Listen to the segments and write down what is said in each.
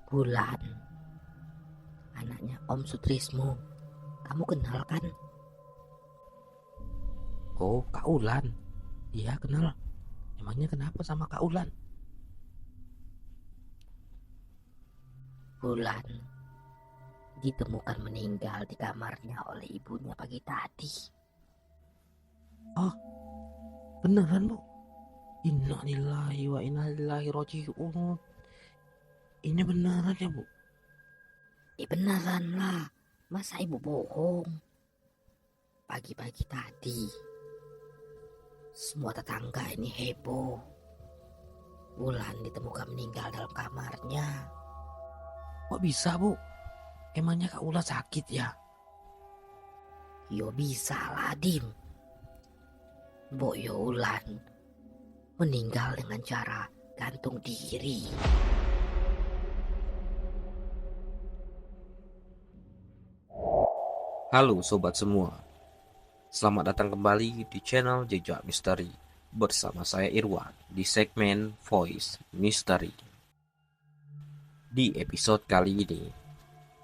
Bulan, anaknya Om Sutrismo. Kamu kenal kan? Oh, Kak Ulan. Iya, kenal. Emangnya kenapa sama Kak Ulan? Bulan ditemukan meninggal di kamarnya oleh ibunya pagi tadi. Oh, beneran, Bu? Innalillahi wa inna ilaihi raji'un. Ini beneran ya, Bu? Beneran lah, masa ibu bohong? Pagi-pagi tadi, semua tetangga ini heboh. Bulan ditemukan meninggal dalam kamarnya. Kok bisa, Bu? Emangnya Kak Ulan sakit ya? Yo bisa lah, Dim. Mbok Ulan meninggal dengan cara gantung diri. Halo sobat semua. Selamat datang kembali di channel Jejak Misteri bersama saya Irwan di segmen Voice Mystery. Di episode kali ini,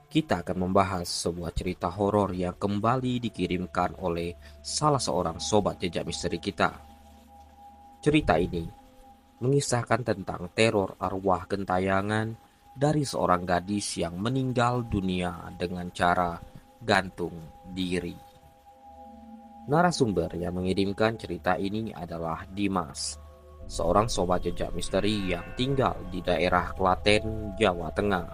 kita akan membahas sebuah cerita horor yang kembali dikirimkan oleh salah seorang sobat Jejak Misteri kita. Cerita ini mengisahkan tentang teror arwah gentayangan dari seorang gadis yang meninggal dunia dengan cara gantung diri. Narasumber yang mengirimkan cerita ini adalah Dimas, seorang sobat jejak misteri yang tinggal di daerah Klaten, Jawa Tengah.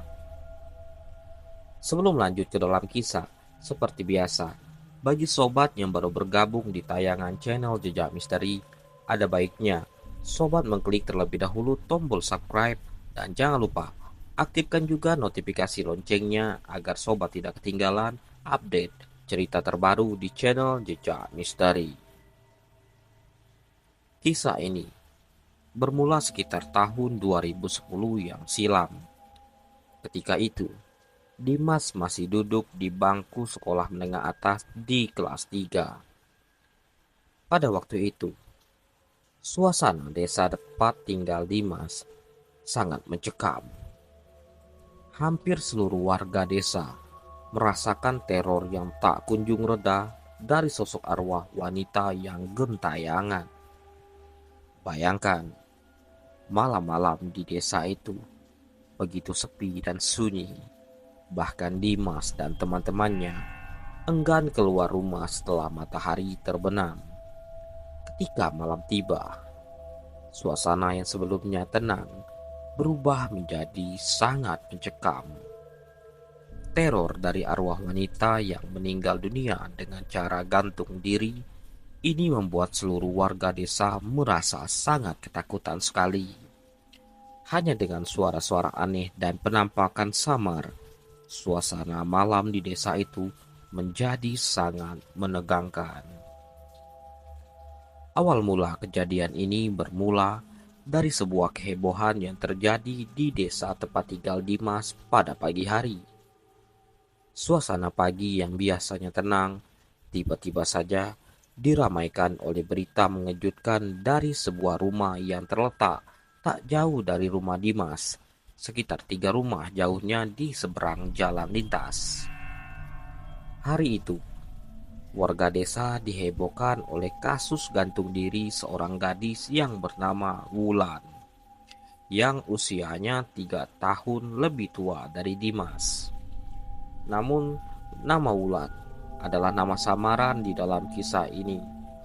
Sebelum lanjut ke dalam kisah, seperti biasa, bagi sobat yang baru bergabung di tayangan channel Jejak Misteri, ada baiknya sobat mengklik terlebih dahulu tombol subscribe dan jangan lupa aktifkan juga notifikasi loncengnya agar sobat tidak ketinggalan update cerita terbaru di channel Jejak Misteri. Kisah ini bermula sekitar tahun 2010 yang silam. Ketika itu, Dimas masih duduk di bangku sekolah menengah atas di kelas 3. Pada waktu itu, suasana desa tempat tinggal Dimas sangat mencekam. Hampir seluruh warga desa merasakan teror yang tak kunjung reda dari sosok arwah wanita yang gentayangan. Bayangkan, malam-malam di desa itu begitu sepi dan sunyi. Bahkan Dimas dan teman-temannya enggan keluar rumah setelah matahari terbenam. Ketika malam tiba, suasana yang sebelumnya tenang berubah menjadi sangat mencekam. Teror dari arwah wanita yang meninggal dunia dengan cara gantung diri ini membuat seluruh warga desa merasa sangat ketakutan sekali. Hanya dengan suara-suara aneh dan penampakan samar, suasana malam di desa itu menjadi sangat menegangkan. Awal mula kejadian ini bermula dari sebuah kehebohan yang terjadi di desa tempat tinggal Dimas pada pagi hari. Suasana pagi yang biasanya tenang, tiba-tiba saja diramaikan oleh berita mengejutkan dari sebuah rumah yang terletak tak jauh dari rumah Dimas, sekitar 3 rumah jauhnya di seberang jalan lintas. Hari itu, warga desa dihebohkan oleh kasus gantung diri seorang gadis yang bernama Wulan, yang usianya 3 tahun lebih tua dari Dimas. Namun, nama Wulan adalah nama samaran di dalam kisah ini,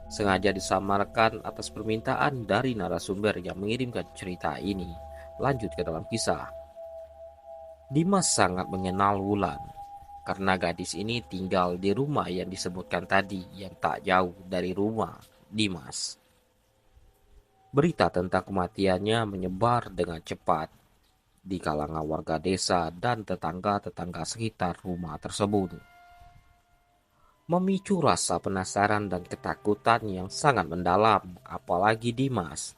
sengaja disamarkan atas permintaan dari narasumber yang mengirimkan cerita ini. Lanjut ke dalam kisah. Dimas sangat mengenal Wulan karena gadis ini tinggal di rumah yang disebutkan tadi yang tak jauh dari rumah Dimas. Berita tentang kematiannya menyebar dengan cepat di kalangan warga desa dan tetangga-tetangga sekitar rumah tersebut, memicu rasa penasaran dan ketakutan yang sangat mendalam, apalagi Dimas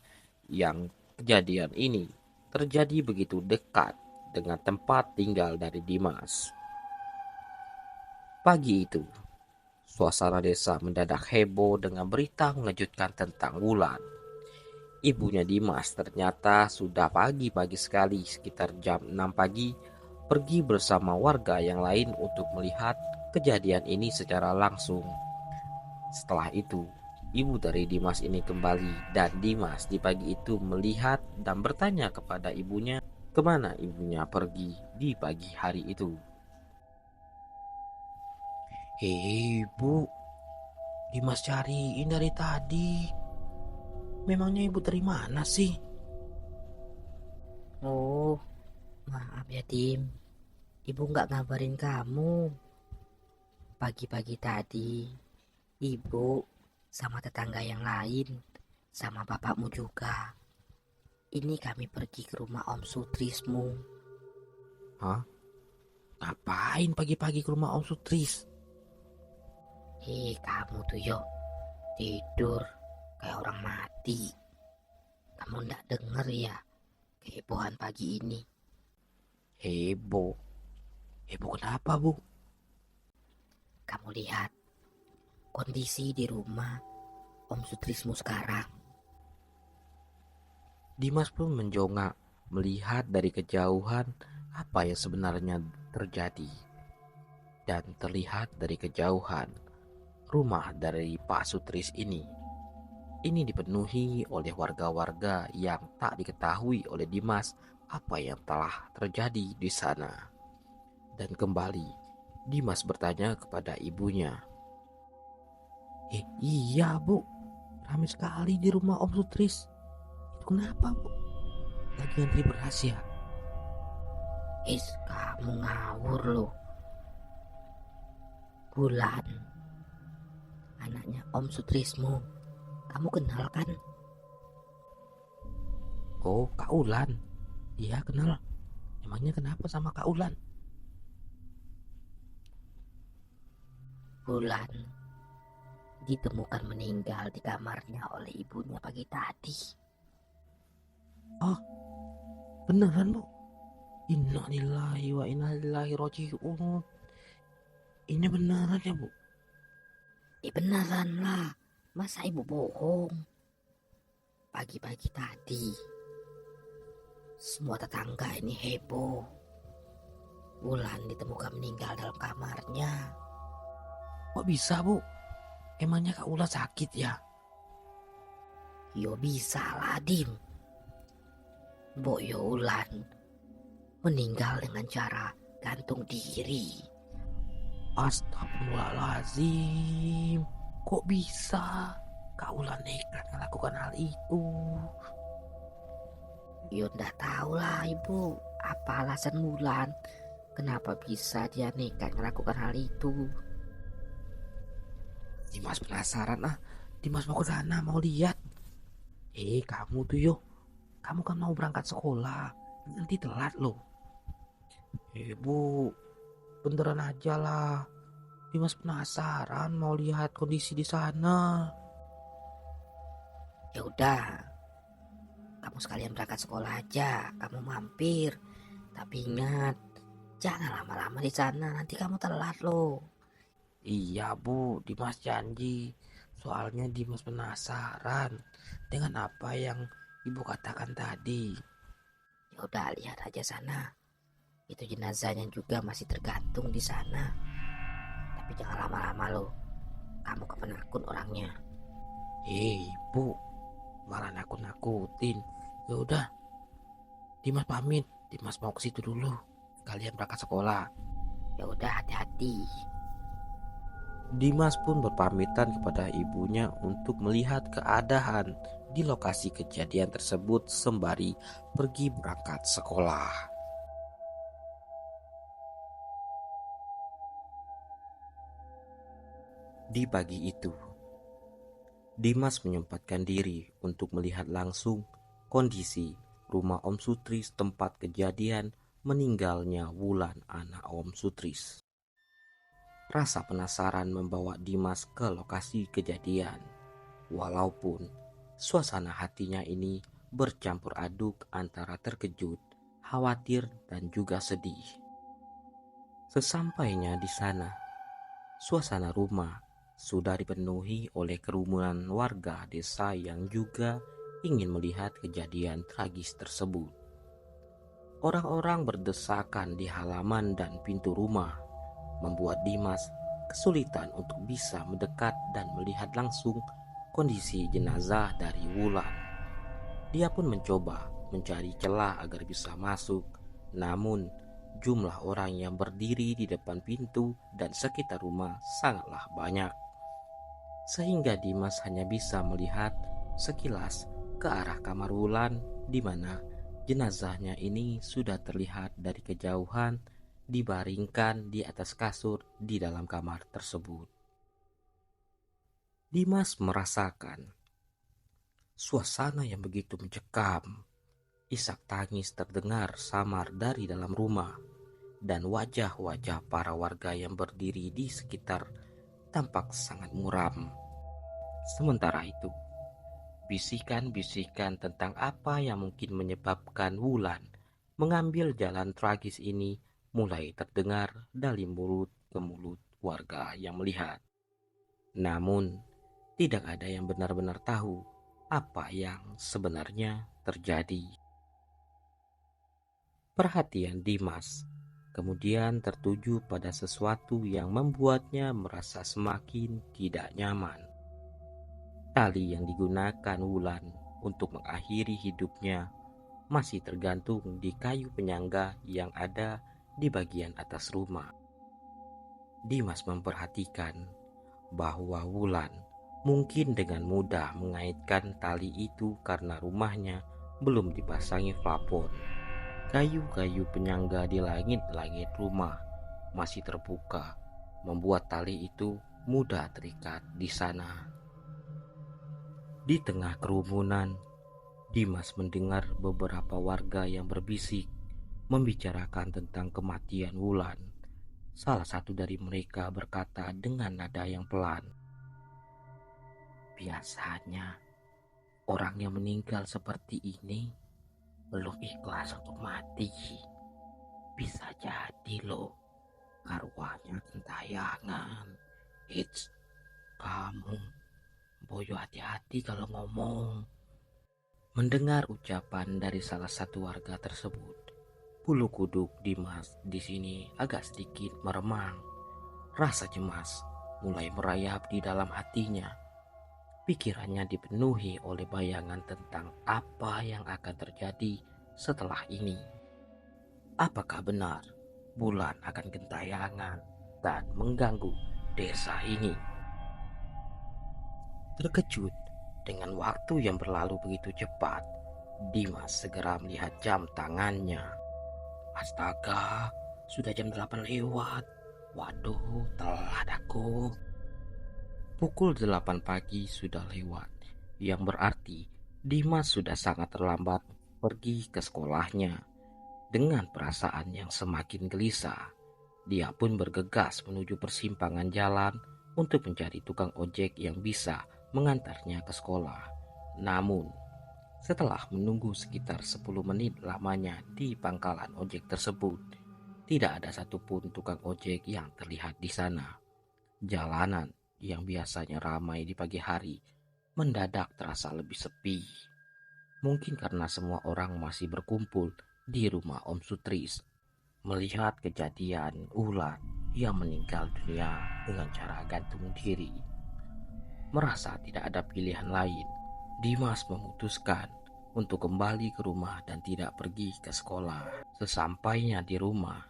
yang kejadian ini terjadi begitu dekat dengan tempat tinggal dari Dimas. Pagi itu, suasana desa mendadak heboh dengan berita mengejutkan tentang Wulan. Ibunya Dimas ternyata sudah pagi-pagi sekali, sekitar jam 6 pagi, pergi bersama warga yang lain untuk melihat kejadian ini secara langsung. Setelah itu, ibu dari Dimas ini kembali dan Dimas di pagi itu melihat dan bertanya kepada ibunya kemana ibunya pergi di pagi hari itu. Hei bu, Dimas cariin dari tadi. Memangnya ibu dari mana sih? Oh, maaf ya Dim. Ibu nggak ngabarin kamu. Pagi-pagi tadi, ibu sama tetangga yang lain, sama bapakmu juga. Ini kami pergi ke rumah Om Sutrismu. Hah? Ngapain pagi-pagi ke rumah Om Sutris? Kamu tuh yo tidur kayak orang mati. Kamu ndak denger ya kehebohan pagi ini? Heboh. Heboh kenapa bu? Kamu lihat kondisi di rumah Om Sutrismu sekarang. Dimas pun menjongak melihat dari kejauhan apa yang sebenarnya terjadi. Dan terlihat dari kejauhan rumah dari Pak Sutris ini. Ini dipenuhi oleh warga-warga yang tak diketahui oleh Dimas apa yang telah terjadi di sana. Dan kembali Dimas bertanya kepada ibunya. Iya bu, ramai sekali di rumah Om Sutris. Itu kenapa bu? Lagi ngantri beras ya? Kamu ngawur loh. Bulan, anaknya Om Sutrismu. Kamu kenal kan? Oh, Kak Ulan. Iya kenal. Emangnya kenapa sama Kak Ulan? Bulan ditemukan meninggal di kamarnya oleh ibunya pagi tadi. Oh, beneran bu? Innalillahi wa inna ilaihi raji'un. Ini beneran ya bu? Beneran lah. Masa ibu bohong? Pagi-pagi tadi semua tetangga ini heboh. Bulan ditemukan meninggal dalam kamarnya. Kok bisa bu? Emangnya Kak Ulan sakit ya? Yo bisa lah Dim. Mbok Yo Ulan meninggal dengan cara gantung diri. Astagfirullahaladzim. Kok bisa? Kak Ulan nekat melakukan hal itu. Yo ndak tahu lah ibu. Apa alasan Bulan? Kenapa bisa dia nekat melakukan hal itu? Dimas penasaran ah. Dimas mau ke sana, mau lihat. Kamu tuh yo. Kamu kan mau berangkat sekolah. Nanti telat loh. Bu, beneran aja lah. Dimas penasaran mau lihat kondisi di sana. Ya udah, kamu sekalian berangkat sekolah aja. Kamu mampir, tapi ingat jangan lama-lama di sana. Nanti kamu telat loh. Iya bu, Dimas janji. Soalnya Dimas penasaran dengan apa yang ibu katakan tadi. Ya udah, lihat aja sana. Itu jenazahnya juga masih tergantung di sana. Tapi jangan lama-lama loh. Kamu kepenakut orangnya. Bu, malah nakut-nakutin. Ya udah, Dimas pamit. Dimas mau ke situ dulu. Kalian berangkat sekolah. Ya udah, hati-hati. Dimas pun berpamitan kepada ibunya untuk melihat keadaan di lokasi kejadian tersebut sembari pergi berangkat sekolah. Di pagi itu, Dimas menyempatkan diri untuk melihat langsung kondisi rumah Om Sutris tempat kejadian meninggalnya Wulan anak Om Sutris. Rasa penasaran membawa Dimas ke lokasi kejadian, walaupun suasana hatinya ini bercampur aduk antara terkejut, khawatir, dan juga sedih. Sesampainya di sana, suasana rumah sudah dipenuhi oleh kerumunan warga desa yang juga ingin melihat kejadian tragis tersebut. Orang-orang berdesakan di halaman dan pintu rumah, membuat Dimas kesulitan untuk bisa mendekat dan melihat langsung kondisi jenazah dari Wulan. Dia pun mencoba mencari celah agar bisa masuk, namun jumlah orang yang berdiri di depan pintu dan sekitar rumah sangatlah banyak, sehingga Dimas hanya bisa melihat sekilas ke arah kamar Wulan, di mana jenazahnya ini sudah terlihat dari kejauhan dibaringkan di atas kasur di dalam kamar tersebut. Dimas merasakan suasana yang begitu mencekam. Isak tangis terdengar samar dari dalam rumah, dan wajah-wajah para warga yang berdiri di sekitar tampak sangat muram. Sementara itu, bisikan-bisikan tentang apa yang mungkin menyebabkan Wulan mengambil jalan tragis ini mulai terdengar dari mulut ke mulut warga yang melihat. Namun, tidak ada yang benar-benar tahu apa yang sebenarnya terjadi. Perhatian Dimas kemudian tertuju pada sesuatu yang membuatnya merasa semakin tidak nyaman. Tali yang digunakan Wulan untuk mengakhiri hidupnya masih tergantung di kayu penyangga yang ada di bagian atas rumah. Dimas memperhatikan bahwa Wulan mungkin dengan mudah mengaitkan tali itu karena rumahnya belum dipasangi plafon. Kayu-kayu penyangga di langit-langit rumah masih terbuka, membuat tali itu mudah terikat di sana. Di tengah kerumunan, Dimas mendengar beberapa warga yang berbisik membicarakan tentang kematian Wulan. Salah satu dari mereka berkata dengan nada yang pelan, "Biasanya orang yang meninggal seperti ini belum ikhlas untuk mati. Bisa jadi loh arwahnya gentayangan. Hits, kamu boyo hati-hati kalau ngomong." Mendengar ucapan dari salah satu warga tersebut, bulu kuduk Dimas di sini agak sedikit meremang. Rasa cemas mulai merayap di dalam hatinya. Pikirannya dipenuhi oleh bayangan tentang apa yang akan terjadi setelah ini. Apakah benar Wulan akan gentayangan dan mengganggu desa ini? Terkejut dengan waktu yang berlalu begitu cepat, Dimas segera melihat jam tangannya. Astaga, sudah jam 8 lewat. Waduh, telat aku. Pukul 8 pagi sudah lewat, yang berarti Dimas sudah sangat terlambat pergi ke sekolahnya. Dengan perasaan yang semakin gelisah, dia pun bergegas menuju persimpangan jalan untuk mencari tukang ojek yang bisa mengantarnya ke sekolah. Namun, setelah menunggu sekitar 10 menit lamanya di pangkalan ojek tersebut, tidak ada satupun tukang ojek yang terlihat di sana. Jalanan yang biasanya ramai di pagi hari mendadak terasa lebih sepi. Mungkin karena semua orang masih berkumpul di rumah Om Sutris melihat kejadian Wulan yang meninggal dunia dengan cara gantung diri. Merasa tidak ada pilihan lain, Dimas memutuskan untuk kembali ke rumah dan tidak pergi ke sekolah. Sesampainya di rumah,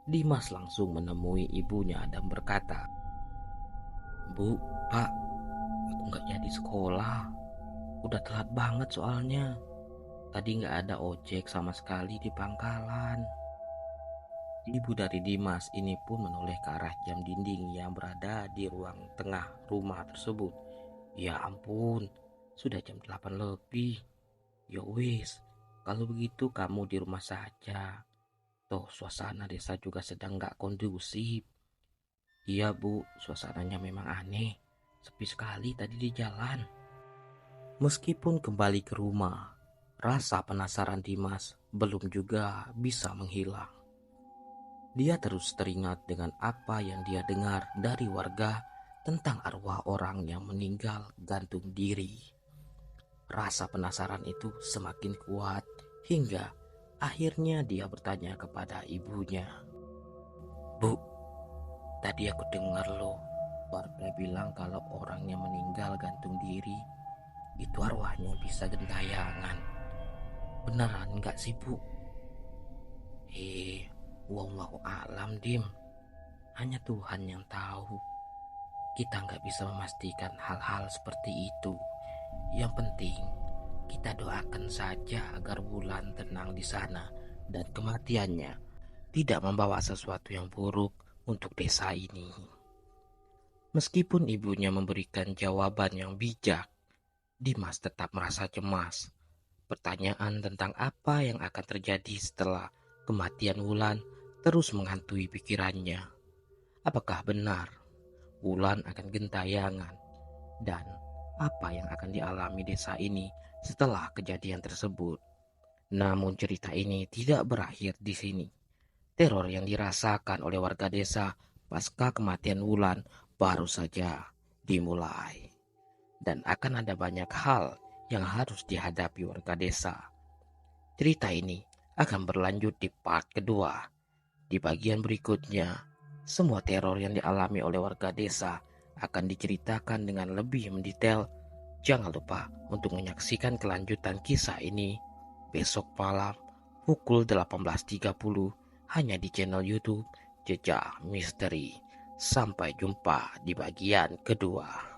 Dimas langsung menemui ibunya dan berkata, "Bu, Pak, aku nggak jadi sekolah. Udah telat banget soalnya. Tadi nggak ada ojek sama sekali di pangkalan." Ibu dari Dimas ini pun menoleh ke arah jam dinding yang berada di ruang tengah rumah tersebut. "Ya ampun, sudah jam 8 lebih. Ya wis, kalau begitu kamu di rumah saja. Toh suasana desa juga sedang nggak kondusif." "Iya bu, suasananya memang aneh. Sepi sekali tadi di jalan." Meskipun kembali ke rumah, rasa penasaran Dimas belum juga bisa menghilang. Dia terus teringat dengan apa yang dia dengar dari warga tentang arwah orang yang meninggal gantung diri. Rasa penasaran itu semakin kuat hingga Akhirnya dia bertanya kepada ibunya. Bu, tadi aku dengar loh warga bilang kalau orang yang meninggal gantung diri itu arwahnya bisa gentayangan. Beneran nggak sih bu? Wallahu alam Dim. Hanya Tuhan yang tahu. Kita nggak bisa memastikan hal-hal seperti itu. Yang penting kita doakan saja agar Wulan tenang di sana dan kematiannya tidak membawa sesuatu yang buruk untuk desa ini. Meskipun ibunya memberikan jawaban yang bijak, Dimas tetap merasa cemas. Pertanyaan tentang apa yang akan terjadi setelah kematian Wulan terus menghantui pikirannya. Apakah benar Wulan akan gentayangan? Dan apa yang akan dialami desa ini setelah kejadian tersebut? Namun cerita ini tidak berakhir di sini. Teror yang dirasakan oleh warga desa pasca kematian Wulan baru saja dimulai. Dan akan ada banyak hal yang harus dihadapi warga desa. Cerita ini akan berlanjut di part kedua. Di bagian berikutnya, semua teror yang dialami oleh warga desa akan diceritakan dengan lebih mendetail. Jangan lupa untuk menyaksikan kelanjutan kisah ini besok malam pukul 18.30 hanya di channel YouTube Jejak Misteri. Sampai jumpa di bagian kedua.